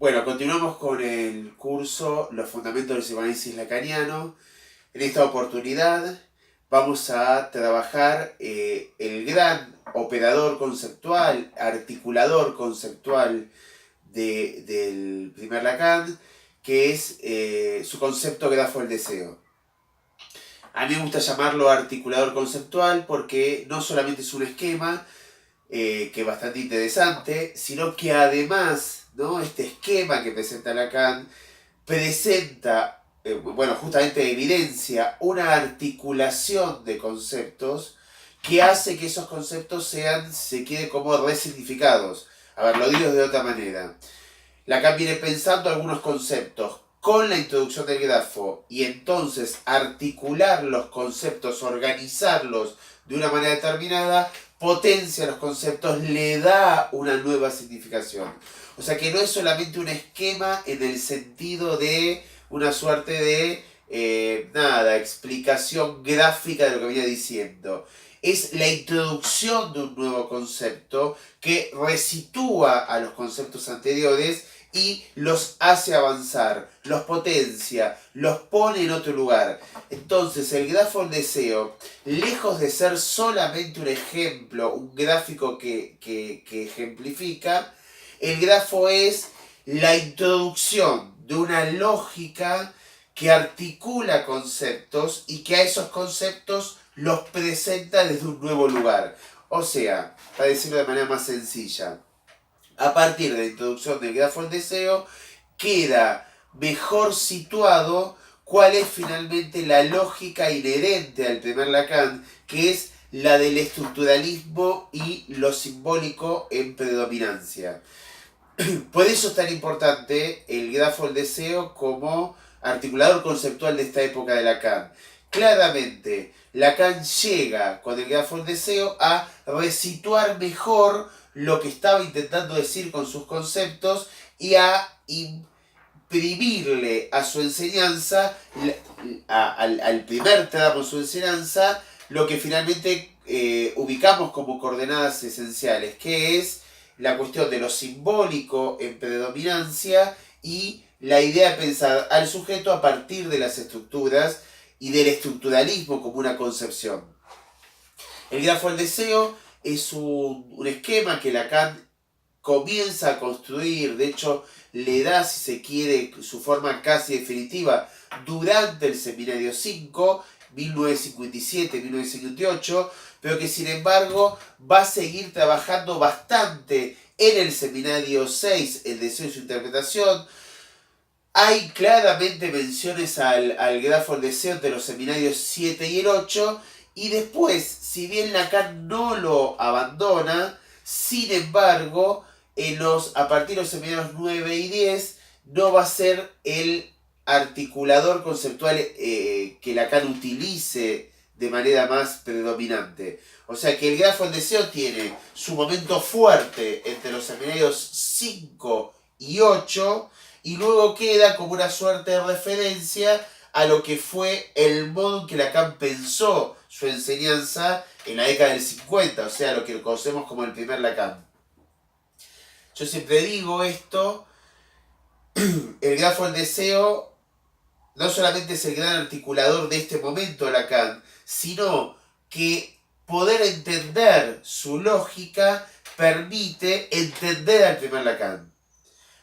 Bueno, continuamos con el curso Los Fundamentos del Psicoanálisis Lacaniano. En esta oportunidad vamos a trabajar el gran operador conceptual, articulador conceptual del primer Lacan, que es su concepto grafo del deseo. A mí me gusta llamarlo articulador conceptual porque no solamente es un esquema, que es bastante interesante, sino que además, ¿no?, este esquema que presenta Lacan presenta, justamente evidencia una articulación de conceptos que hace que esos conceptos se queden como resignificados. A ver, lo digo de otra manera. Lacan viene pensando algunos conceptos con la introducción del grafo y entonces articular los conceptos, organizarlos de una manera determinada, potencia los conceptos, le da una nueva significación. O sea que no es solamente un esquema en el sentido de una suerte de explicación gráfica de lo que venía diciendo. Es la introducción de un nuevo concepto que resitúa a los conceptos anteriores y los hace avanzar, los potencia, los pone en otro lugar. Entonces el grafo del deseo, lejos de ser solamente un ejemplo, un gráfico que ejemplifica, el grafo es la introducción de una lógica que articula conceptos y que a esos conceptos los presenta desde un nuevo lugar. O sea, para decirlo de manera más sencilla, a partir de la introducción del grafo del deseo, queda mejor situado cuál es finalmente la lógica inherente al primer Lacan, que es la del estructuralismo y lo simbólico en predominancia. Por eso es tan importante el grafo del deseo como articulador conceptual de esta época de Lacan. Claramente, Lacan llega con el grafo del deseo a resituar mejor lo que estaba intentando decir con sus conceptos y a imprimirle a su enseñanza, al primer tramo de su enseñanza, lo que finalmente ubicamos como coordenadas esenciales, que es la cuestión de lo simbólico en predominancia y la idea de pensar al sujeto a partir de las estructuras y del estructuralismo como una concepción. El grafo del deseo es un esquema que Lacan comienza a construir, de hecho le da, si se quiere, su forma casi definitiva durante el seminario 5, 1957-1958, pero que sin embargo va a seguir trabajando bastante en el seminario 6, el deseo y su interpretación. Hay claramente menciones al grafo del deseo de los seminarios 7 y el 8, y después, si bien Lacan no lo abandona, sin embargo, a partir de los seminarios 9 y 10, no va a ser el articulador conceptual que Lacan utilice de manera más predominante. O sea que el grafo del deseo tiene su momento fuerte entre los seminarios 5 y 8, y luego queda como una suerte de referencia a lo que fue el modo en que Lacan pensó su enseñanza en la década del 50, o sea, lo que conocemos como el primer Lacan. Yo siempre digo esto, el grafo del deseo no solamente es el gran articulador de este momento Lacan, sino que poder entender su lógica permite entender al primer Lacan.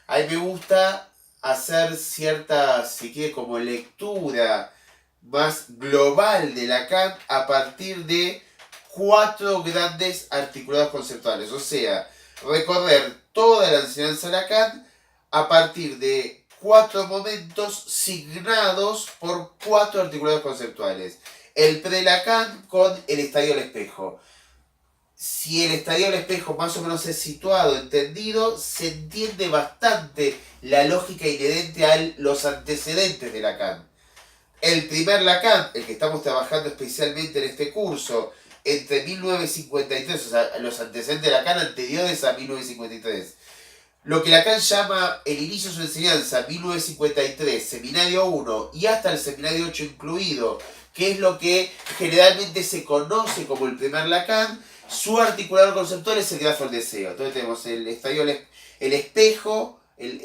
A mí me gusta hacer cierta, si quiere, como lectura más global de Lacan a partir de 4 grandes articulados conceptuales. O sea, recorrer toda la enseñanza de Lacan a partir de 4 momentos signados por 4 articulados conceptuales. El pre-Lacan con el estadio del espejo. Si el estadio del espejo más o menos es situado, entendido, se entiende bastante la lógica inherente a los antecedentes de Lacan. El primer Lacan, el que estamos trabajando especialmente en este curso, entre 1953, o sea, los antecedentes de Lacan anteriores a 1953. Lo que Lacan llama el inicio de su enseñanza, 1953, seminario 1 y hasta el seminario 8 incluido, que es lo que generalmente se conoce como el primer Lacan. Su articulador conceptual es el grafo del deseo. Entonces tenemos el estadio, el espejo,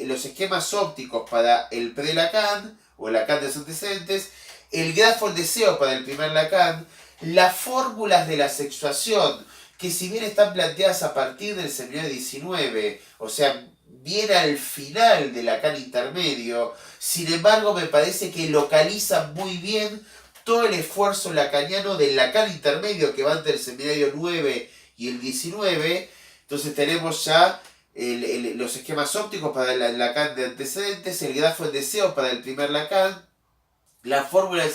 los esquemas ópticos para el pre-Lacan, o Lacan de los antecedentes, el grafo del deseo para el primer Lacan, las fórmulas de la sexuación, que si bien están planteadas a partir del seminario 19, o sea, bien al final del Lacan intermedio, sin embargo me parece que localizan muy bien todo el esfuerzo lacaniano del Lacan intermedio que va entre el seminario 9 y el 19. Entonces tenemos ya los esquemas ópticos para el Lacan de antecedentes, el grafo del deseo para el primer Lacan, la fórmula de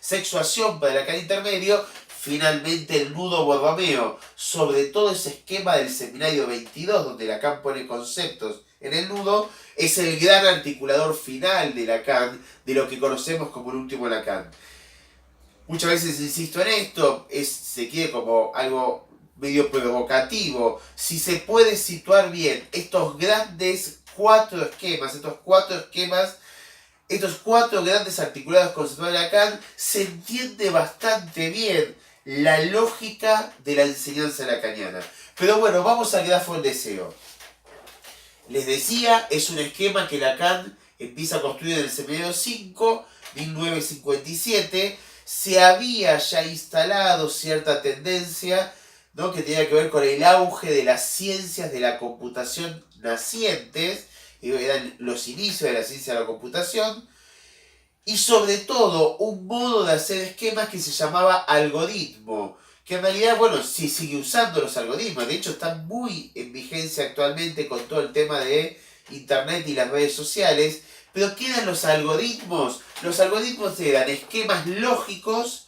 sexuación para el Lacan intermedio, finalmente el nudo Borromeo, sobre todo ese esquema del seminario 22, donde Lacan pone conceptos en el nudo, es el gran articulador final de Lacan, de lo que conocemos como el último Lacan. Muchas veces insisto en esto, se quiere como algo medio provocativo. Si se puede situar bien estos grandes cuatro esquemas, estos cuatro grandes articulados conceptuales de Lacan, se entiende bastante bien la lógica de la enseñanza lacaniana. Pero bueno, vamos al grafo del deseo. Les decía, es un esquema que Lacan empieza a construir en el seminario 5, 1957. Se había ya instalado cierta tendencia, ¿no?, que tenía que ver con el auge de las ciencias de la computación nacientes, eran los inicios de la ciencia de la computación, y sobre todo un modo de hacer esquemas que se llamaba algoritmo, que en realidad, bueno, sí sigue usando los algoritmos, de hecho están muy en vigencia actualmente con todo el tema de internet y las redes sociales. Pero ¿qué eran los algoritmos? Los algoritmos eran esquemas lógicos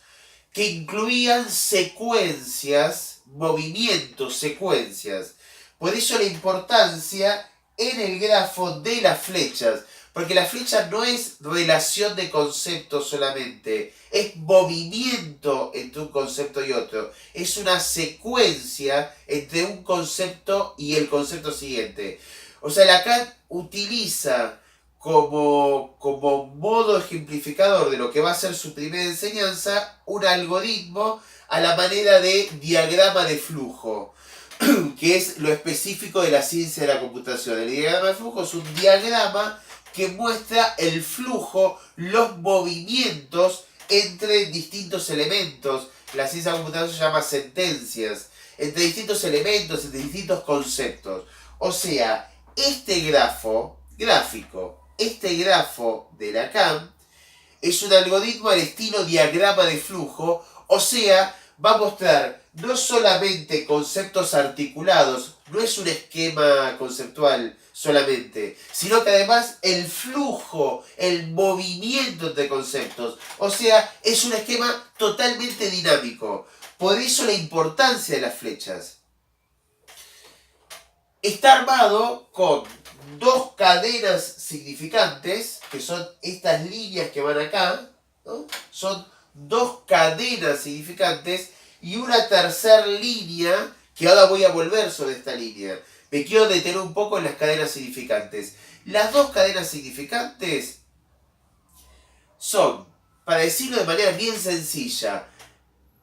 que incluían secuencias, movimientos, secuencias. Por eso la importancia en el grafo de las flechas. Porque la flecha no es relación de conceptos solamente, es movimiento entre un concepto y otro. Es una secuencia entre un concepto y el concepto siguiente. O sea, Lacan utiliza como modo ejemplificador de lo que va a ser su primera enseñanza un algoritmo a la manera de diagrama de flujo, que es lo específico de la ciencia de la computación. El diagrama de flujo es un diagrama que muestra el flujo, los movimientos entre distintos elementos. La ciencia de la computación se llama sentencias, entre distintos elementos, entre distintos conceptos. O sea, este grafo de Lacan es un algoritmo al estilo diagrama de flujo, o sea, va a mostrar no solamente conceptos articulados, no es un esquema conceptual solamente, sino que además el flujo, el movimiento entre conceptos, o sea, es un esquema totalmente dinámico. Por eso la importancia de las flechas. Está armado con dos cadenas significantes, que son estas líneas que van acá, ¿no? Son dos cadenas significantes y una tercera línea, que ahora voy a volver sobre esta línea. Me quiero detener un poco en las cadenas significantes. Las dos cadenas significantes son, para decirlo de manera bien sencilla,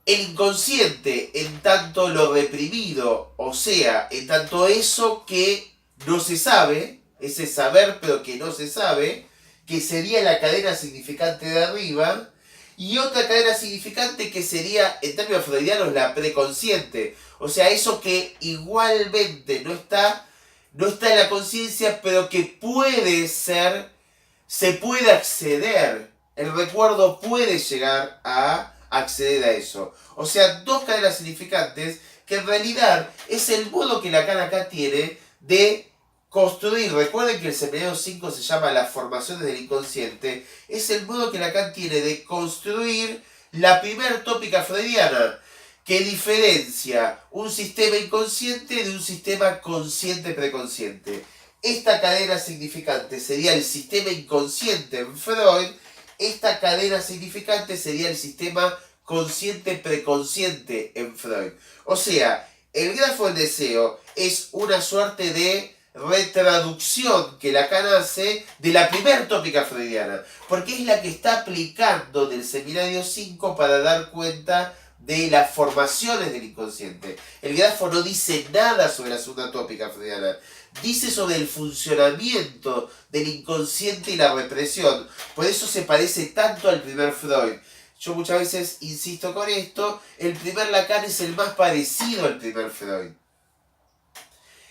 el inconsciente en tanto lo reprimido, o sea, en tanto eso que no se sabe, ese saber pero que no se sabe, que sería la cadena significante de arriba, y otra cadena significante que sería, en términos freudianos, la preconsciente, o sea, eso que igualmente no está en la conciencia, pero que puede ser, se puede acceder, el recuerdo puede llegar a acceder a eso. O sea, dos cadenas significantes que en realidad es el modo que Lacan acá tiene de construir. Recuerden que el seminario 5 se llama las formaciones del inconsciente. Es el modo que Lacan tiene de construir la primer tópica freudiana, que diferencia un sistema inconsciente de un sistema consciente-preconsciente. Esta cadena significante sería el sistema inconsciente en Freud. Esta cadena significante sería el sistema consciente-preconsciente en Freud. O sea, el grafo del deseo es una suerte de retraducción que Lacan hace de la primer tópica freudiana, porque es la que está aplicando del seminario 5 para dar cuenta de las formaciones del inconsciente. El grafo no dice nada sobre la segunda tópica freudiana. dice sobre el funcionamiento del inconsciente y la represión. Por eso se parece tanto al primer Freud. Yo muchas veces insisto con esto, el primer Lacan es el más parecido al primer Freud.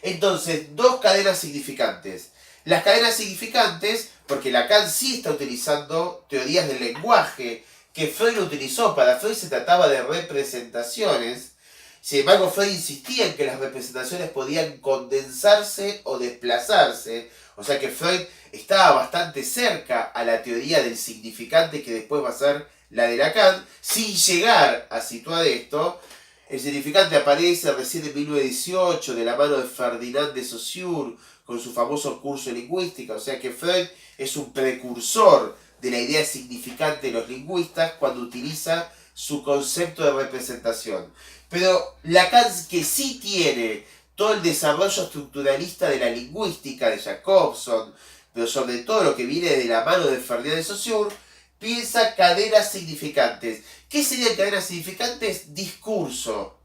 Entonces, dos cadenas significantes. Las cadenas significantes, porque Lacan sí está utilizando teorías del lenguaje, que Freud utilizó. Para Freud se trataba de representaciones. Sin embargo, Freud insistía en que las representaciones podían condensarse o desplazarse. O sea que Freud estaba bastante cerca a la teoría del significante que después va a ser la de Lacan, sin llegar a situar esto. El significante aparece recién en 1918 de la mano de Ferdinand de Saussure con su famoso curso de lingüística. O sea que Freud es un precursor de la idea significante de los lingüistas cuando utiliza su concepto de representación. Pero Lacan, que sí tiene todo el desarrollo estructuralista de la lingüística de Jacobson, pero sobre todo lo que viene de la mano de Ferdinand de Saussure, piensa cadenas significantes. ¿Qué serían cadenas significantes? Discurso.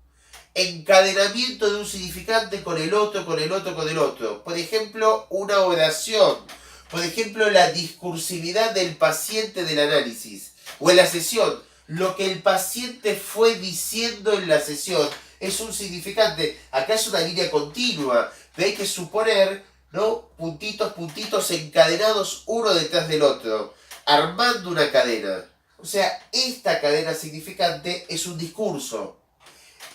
Encadenamiento de un significante con el otro, con el otro, con el otro. Por ejemplo, una oración. Por ejemplo, la discursividad del paciente del análisis. O en la sesión. Lo que el paciente fue diciendo en la sesión es un significante. Acá es una línea continua. Pero hay que suponer, ¿no? Puntitos, puntitos encadenados uno detrás del otro, armando una cadena. O sea, esta cadena significante es un discurso.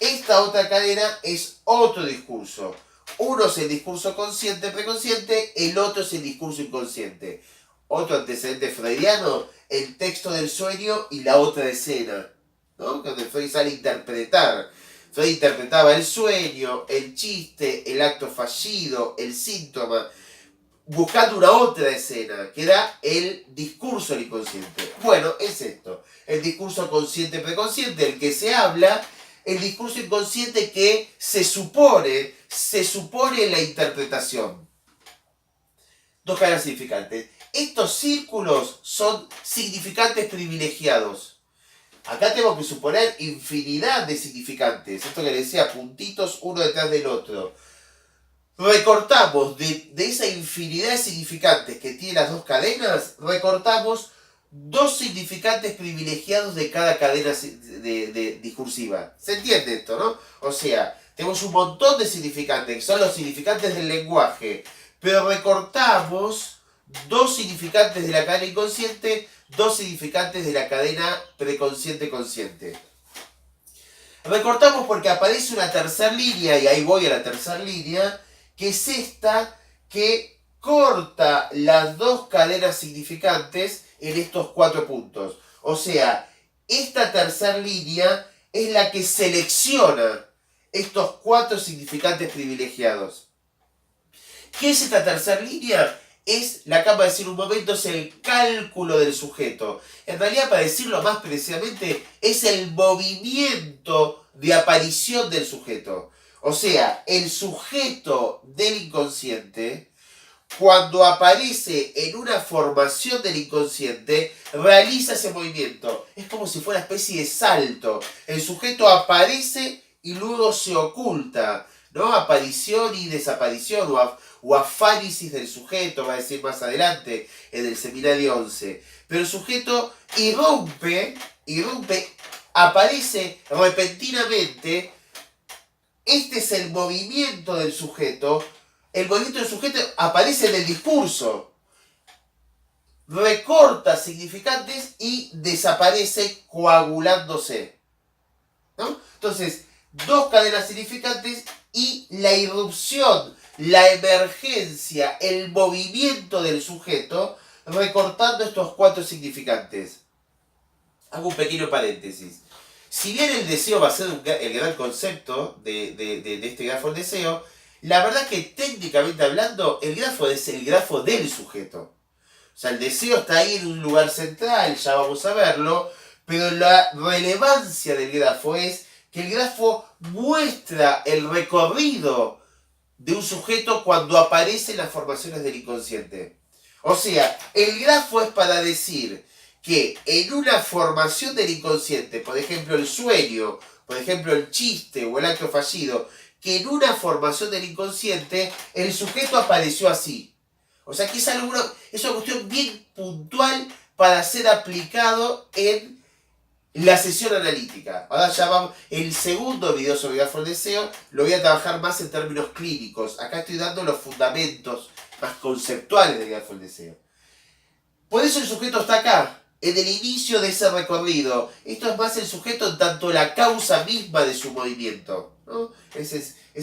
Esta otra cadena es otro discurso. Uno es el discurso consciente, preconsciente, el otro es el discurso inconsciente. Otro antecedente freudiano, el texto del sueño y la otra escena, ¿no? Cuando Freud sale a interpretar. Freud interpretaba el sueño, el chiste, el acto fallido, el síntoma, buscando una otra escena, que era el discurso del inconsciente. Bueno, es esto. El discurso consciente-preconsciente, el que se habla, el discurso inconsciente que se supone en la interpretación. Dos cadenas significantes. Estos círculos son significantes privilegiados. Acá tenemos que suponer infinidad de significantes. Esto que les decía, puntitos uno detrás del otro. Recortamos de esa infinidad de significantes que tienen las dos cadenas, recortamos dos significantes privilegiados de cada cadena discursiva. ¿Se entiende esto, no? O sea, tenemos un montón de significantes, que son los significantes del lenguaje, pero recortamos dos significantes de la cadena inconsciente, dos significantes de la cadena preconsciente-consciente. Recortamos porque aparece una tercera línea, y ahí voy a la tercera línea, que es esta que corta las dos cadenas significantes en estos 4 puntos. O sea, esta tercera línea es la que selecciona estos 4 significantes privilegiados. ¿Qué es esta tercera línea? Es, la acabo de decir un momento, es el cálculo del sujeto. En realidad, para decirlo más precisamente, es el movimiento de aparición del sujeto. O sea, el sujeto del inconsciente, cuando aparece en una formación del inconsciente, realiza ese movimiento. Es como si fuera una especie de salto. El sujeto aparece y luego se oculta, ¿no? Aparición y desaparición, o afárisis del sujeto, va a decir más adelante en el seminario 11. Pero el sujeto irrumpe, aparece repentinamente. Este es el movimiento del sujeto. El movimiento del sujeto aparece en el discurso. Recorta significantes y desaparece coagulándose, ¿no? Entonces, dos cadenas significantes y la irrupción, la emergencia, el movimiento del sujeto, recortando estos 4 significantes. Hago un pequeño paréntesis. Si bien el deseo va a ser el gran concepto de este grafo del deseo, la verdad es que técnicamente hablando, el grafo es el grafo del sujeto. O sea, el deseo está ahí en un lugar central, ya vamos a verlo, pero la relevancia del grafo es que el grafo muestra el recorrido de un sujeto cuando aparecen las formaciones del inconsciente. O sea, el grafo es para decir que en una formación del inconsciente, por ejemplo el sueño, por ejemplo el chiste o el acto fallido, que en una formación del inconsciente el sujeto apareció así. O sea que es una cuestión bien puntual para ser aplicado en la sesión analítica. Ahora ya vamos, el segundo video sobre grafo del deseo lo voy a trabajar más en términos clínicos. Acá estoy dando los fundamentos más conceptuales del grafo del deseo. Por eso el sujeto está acá, en el inicio de ese recorrido. Esto es más el sujeto en tanto la causa misma de su movimiento, ¿no? Es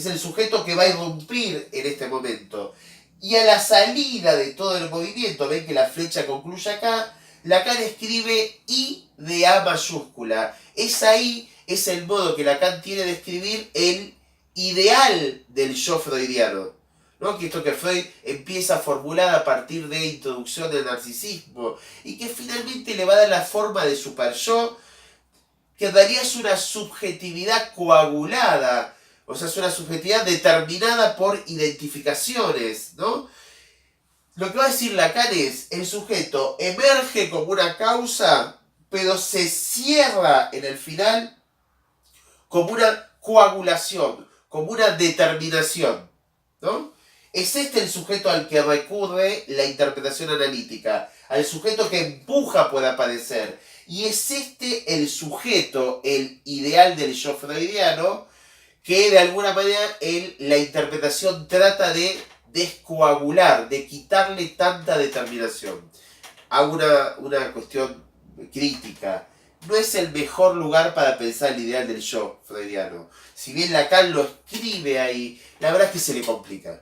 el sujeto que va a irrumpir en este momento. Y a la salida de todo el movimiento, ven que la flecha concluye acá, Lacan escribe I de A mayúscula. Esa I es el modo que Lacan tiene de escribir el ideal del yo freudiano, ¿no? Que esto que Freud empieza a formular a partir de Introducción del Narcisismo y que finalmente le va a dar la forma de super-yo, que en realidad es una subjetividad coagulada, o sea, es una subjetividad determinada por identificaciones, ¿no? Lo que va a decir Lacan es, el sujeto emerge como una causa, pero se cierra en el final como una coagulación, como una determinación, ¿no? Es este el sujeto al que recurre la interpretación analítica, al sujeto que empuja por aparecer. Y es este el sujeto, el ideal del yo freudiano, que de alguna manera la interpretación trata de descoagular, de quitarle tanta determinación. Hago una cuestión crítica. No es el mejor lugar para pensar el ideal del yo freudiano. Si bien Lacan lo escribe ahí, la verdad es que se le complica.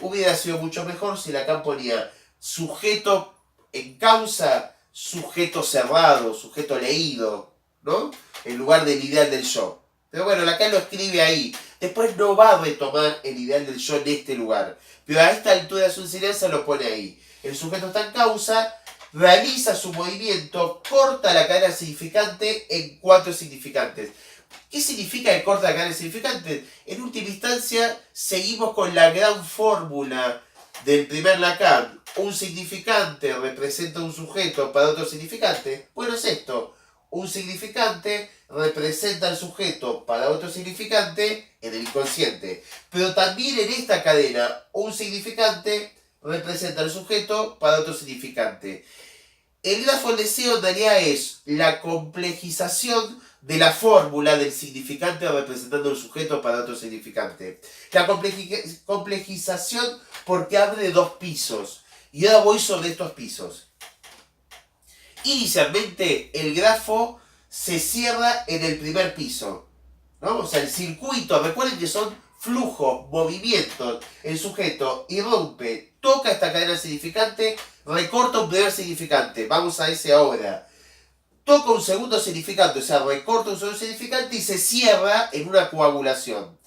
Hubiera sido mucho mejor si Lacan ponía sujeto en causa, sujeto cerrado, sujeto leído, ¿no? En lugar del ideal del yo. Pero bueno, Lacan lo escribe ahí. Después no va a retomar el ideal del yo en este lugar. Pero a esta altura de su enseñanza lo pone ahí. El sujeto está en causa, realiza su movimiento, corta la cadena significante en 4 significantes. ¿Qué significa que corta la cadena significante? En última instancia, seguimos con la gran fórmula del primer Lacan. Un significante representa un sujeto para otro significante. Bueno, es esto. Un significante representa al sujeto para otro significante en el inconsciente. Pero también en esta cadena, un significante representa al sujeto para otro significante. El grafo del deseo en realidad es la complejización de la fórmula del significante representando al sujeto para otro significante. La complejización porque abre 2 pisos. Y ahora voy sobre estos pisos. Inicialmente el grafo se cierra en el primer piso, ¿no? O sea, el circuito, recuerden que son flujos, movimientos. El sujeto irrumpe, toca esta cadena significante, recorta un primer significante. Vamos a ese ahora. Toca un segundo significante, o sea, recorta un segundo significante y se cierra en una coagulación.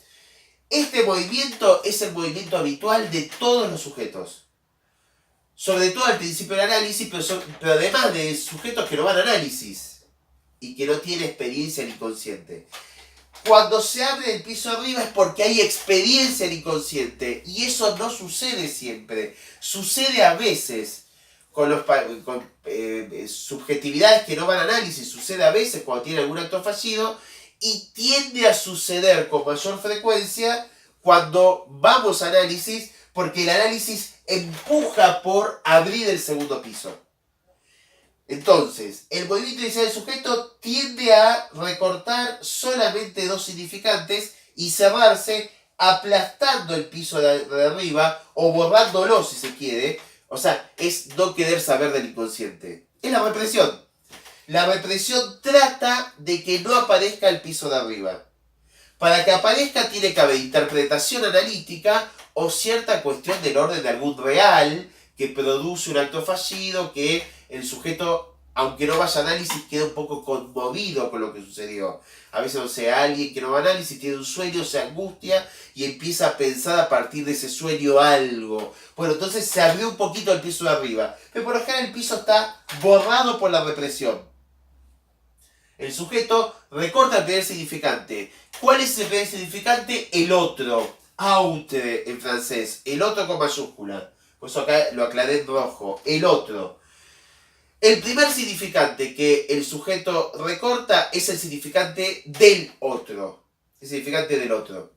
Este movimiento es el movimiento habitual de todos los sujetos. Sobre todo al principio del análisis, pero además de sujetos que no van a análisis y que no tienen experiencia en inconsciente. Cuando se abre el piso arriba es porque hay experiencia en inconsciente y eso no sucede siempre. Sucede a veces con subjetividades que no van a análisis, sucede a veces cuando tiene algún acto fallido y tiende a suceder con mayor frecuencia cuando vamos a análisis, porque el análisis empuja por abrir el segundo piso. Entonces, el movimiento inicial del sujeto tiende a recortar solamente 2 significantes y cerrarse aplastando el piso de arriba o borrándolo si se quiere. O sea, es no querer saber del inconsciente. Es la represión. La represión trata de que no aparezca el piso de arriba. Para que aparezca tiene que haber interpretación analítica o cierta cuestión del orden de algún real que produce un acto fallido, que el sujeto, aunque no vaya a análisis, queda un poco conmovido con lo que sucedió. A veces, o sea, alguien que no va a análisis tiene un sueño, se angustia y empieza a pensar a partir de ese sueño algo. Bueno, entonces se abrió un poquito el piso de arriba. Pero por lo general el piso está borrado por la represión. El sujeto recorta el primer significante. ¿Cuál es el primer significante? El otro. Autre en francés. El otro con mayúscula. Por eso acá lo aclaré en rojo. El otro. El primer significante que el sujeto recorta es el significante del otro. El significante del otro.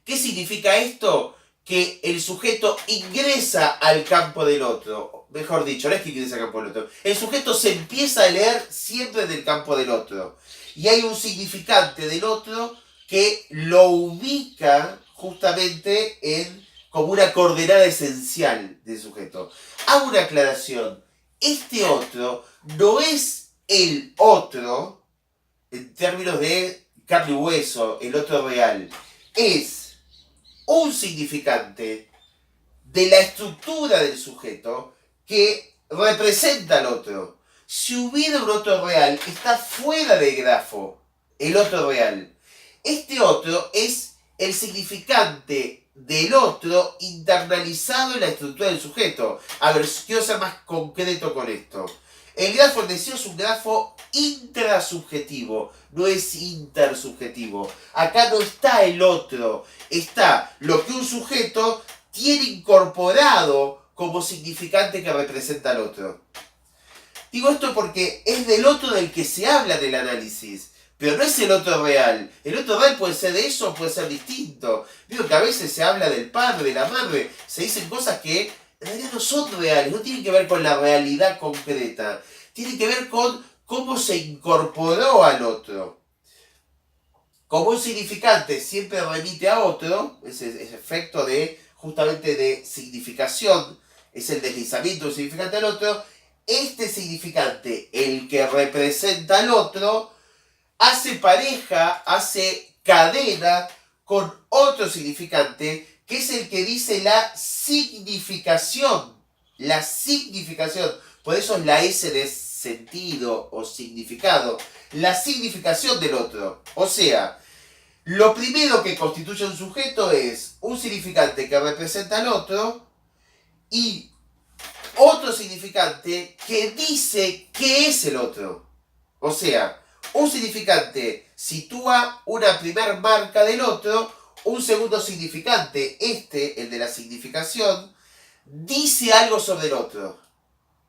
¿Qué significa esto? Que el sujeto ingresa al campo del otro. Mejor dicho, no es que ingresa al campo del otro. El sujeto se empieza a leer siempre del campo del otro. Y hay un significante del otro que lo ubica justamente como una coordenada esencial del sujeto. Hago una aclaración. Este otro no es el otro en términos de carne y hueso, el otro real. Es un significante de la estructura del sujeto que representa al otro. Si hubiera un otro real, está fuera del grafo, el otro real. Este otro es el significante del otro internalizado en la estructura del sujeto. A ver, quiero ser más concreto con esto. El grafo del deseo es un grafo intrasubjetivo, no es intersubjetivo. Acá no está el otro, está lo que un sujeto tiene incorporado como significante que representa al otro. Digo esto porque es del otro del que se habla en el análisis, pero no es el otro real. El otro real puede ser de eso, puede ser distinto. Digo que a veces se habla del padre, de la madre, se dicen cosas que en realidad no son reales, no tienen que ver con la realidad concreta, tienen que ver con cómo se incorporó al otro. Como un significante siempre remite a otro, ese efecto de justamente de significación, es el deslizamiento del significante al otro, este significante, el que representa al otro, hace pareja, hace cadena con otro significante, que es el que dice la significación. La significación. Por eso es la S de sentido o significado. La significación del otro. O sea, lo primero que constituye un sujeto es un significante que representa al otro y otro significante que dice qué es el otro. O sea, un significante sitúa una primer marca del otro, un segundo significante, el de la significación, dice algo sobre el otro.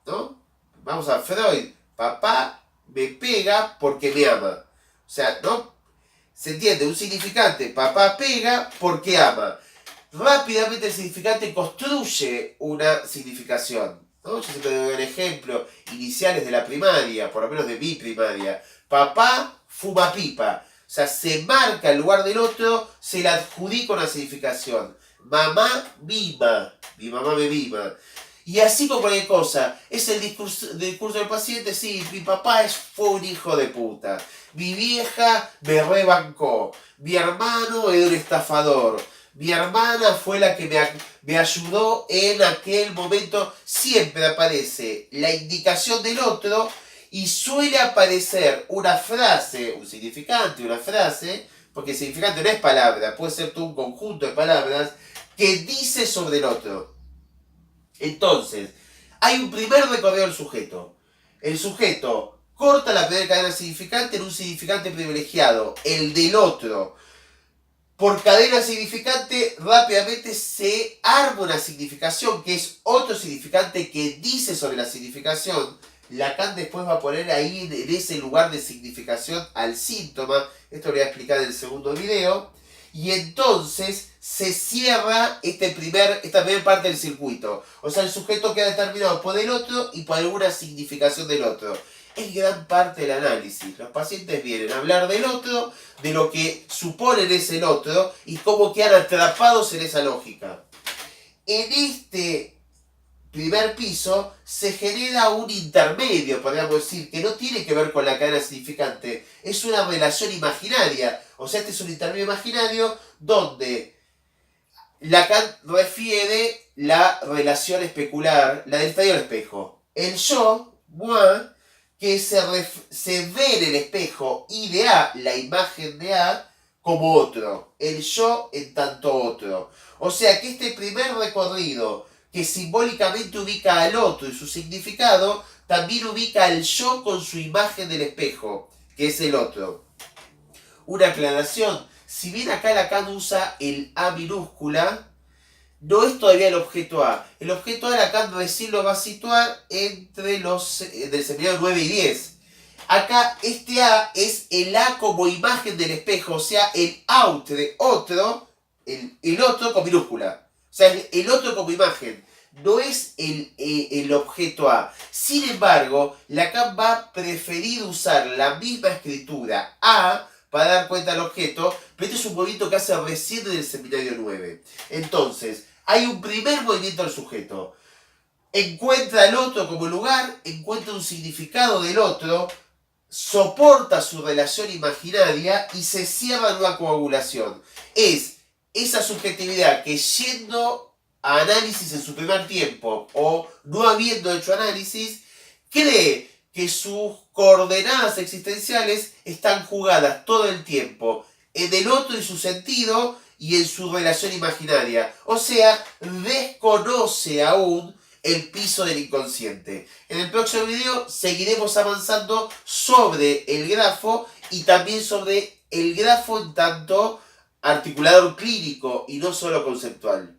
¿No? Vamos a Freud. Papá me pega porque me ama. O sea, ¿no? Se entiende, un significante, papá pega porque ama. Rápidamente el significante construye una significación. ¿No? Yo siempre doy un ejemplo, iniciales de la primaria, por lo menos de mi primaria. Papá fuma pipa. O sea, se marca el lugar del otro, se le adjudica una significación. Mamá mima. Mi mamá me mima. Y así con cualquier cosa. Es el discurso del paciente, sí, mi papá fue un hijo de puta. Mi vieja me rebancó. Mi hermano era un estafador. Mi hermana fue la que me ayudó en aquel momento. Siempre aparece la indicación del otro y suele aparecer una frase, un significante, una frase, porque el significante no es palabra, puede ser todo un conjunto de palabras que dice sobre el otro. Entonces, hay un primer recorrido del sujeto. El sujeto corta la primera cadena significante en un significante privilegiado, el del otro. Por cadena significante rápidamente se arma una significación que es otro significante que dice sobre la significación. Lacan después va a poner ahí en ese lugar de significación al síntoma. Esto lo voy a explicar en el segundo video. Y entonces se cierra esta primera parte del circuito. O sea, el sujeto queda determinado por el otro y por alguna significación del otro. Es gran parte del análisis. Los pacientes vienen a hablar del otro, de lo que suponen es el otro y cómo quedan atrapados en esa lógica. En este primer piso se genera un intermedio, podríamos decir, que no tiene que ver con la cadena significante. Es una relación imaginaria. O sea, este es un intermedio imaginario donde Lacan refiere la relación especular, la del estadio al espejo. El yo, moi, que se ve en el espejo y de A, la imagen de A, como otro. El yo en tanto otro. O sea que este primer recorrido que simbólicamente ubica al otro y su significado, también ubica al yo con su imagen del espejo, que es el otro. Una aclaración, si bien acá Lacan usa el A minúscula, no es todavía el objeto A. El objeto A Lacan recién lo va a situar entre los del seminario 9 y 10. Acá este A es el A como imagen del espejo, o sea, el autre, otro, el otro con minúscula. O sea, el otro como imagen. No es el objeto A. Sin embargo, Lacan va a preferir usar la misma escritura A para dar cuenta al objeto, pero este es un movimiento que hace recién en el seminario 9. Entonces, hay un primer movimiento del sujeto. Encuentra al otro como lugar, encuentra un significado del otro, soporta su relación imaginaria y se cierra en una coagulación. Es esa subjetividad que, yendo a análisis en su primer tiempo o no habiendo hecho análisis, cree que sus coordenadas existenciales están jugadas todo el tiempo en el otro y su sentido y en su relación imaginaria. O sea, desconoce aún el piso del inconsciente. En el próximo video seguiremos avanzando sobre el grafo y también sobre el grafo en tanto articulador clínico y no solo conceptual.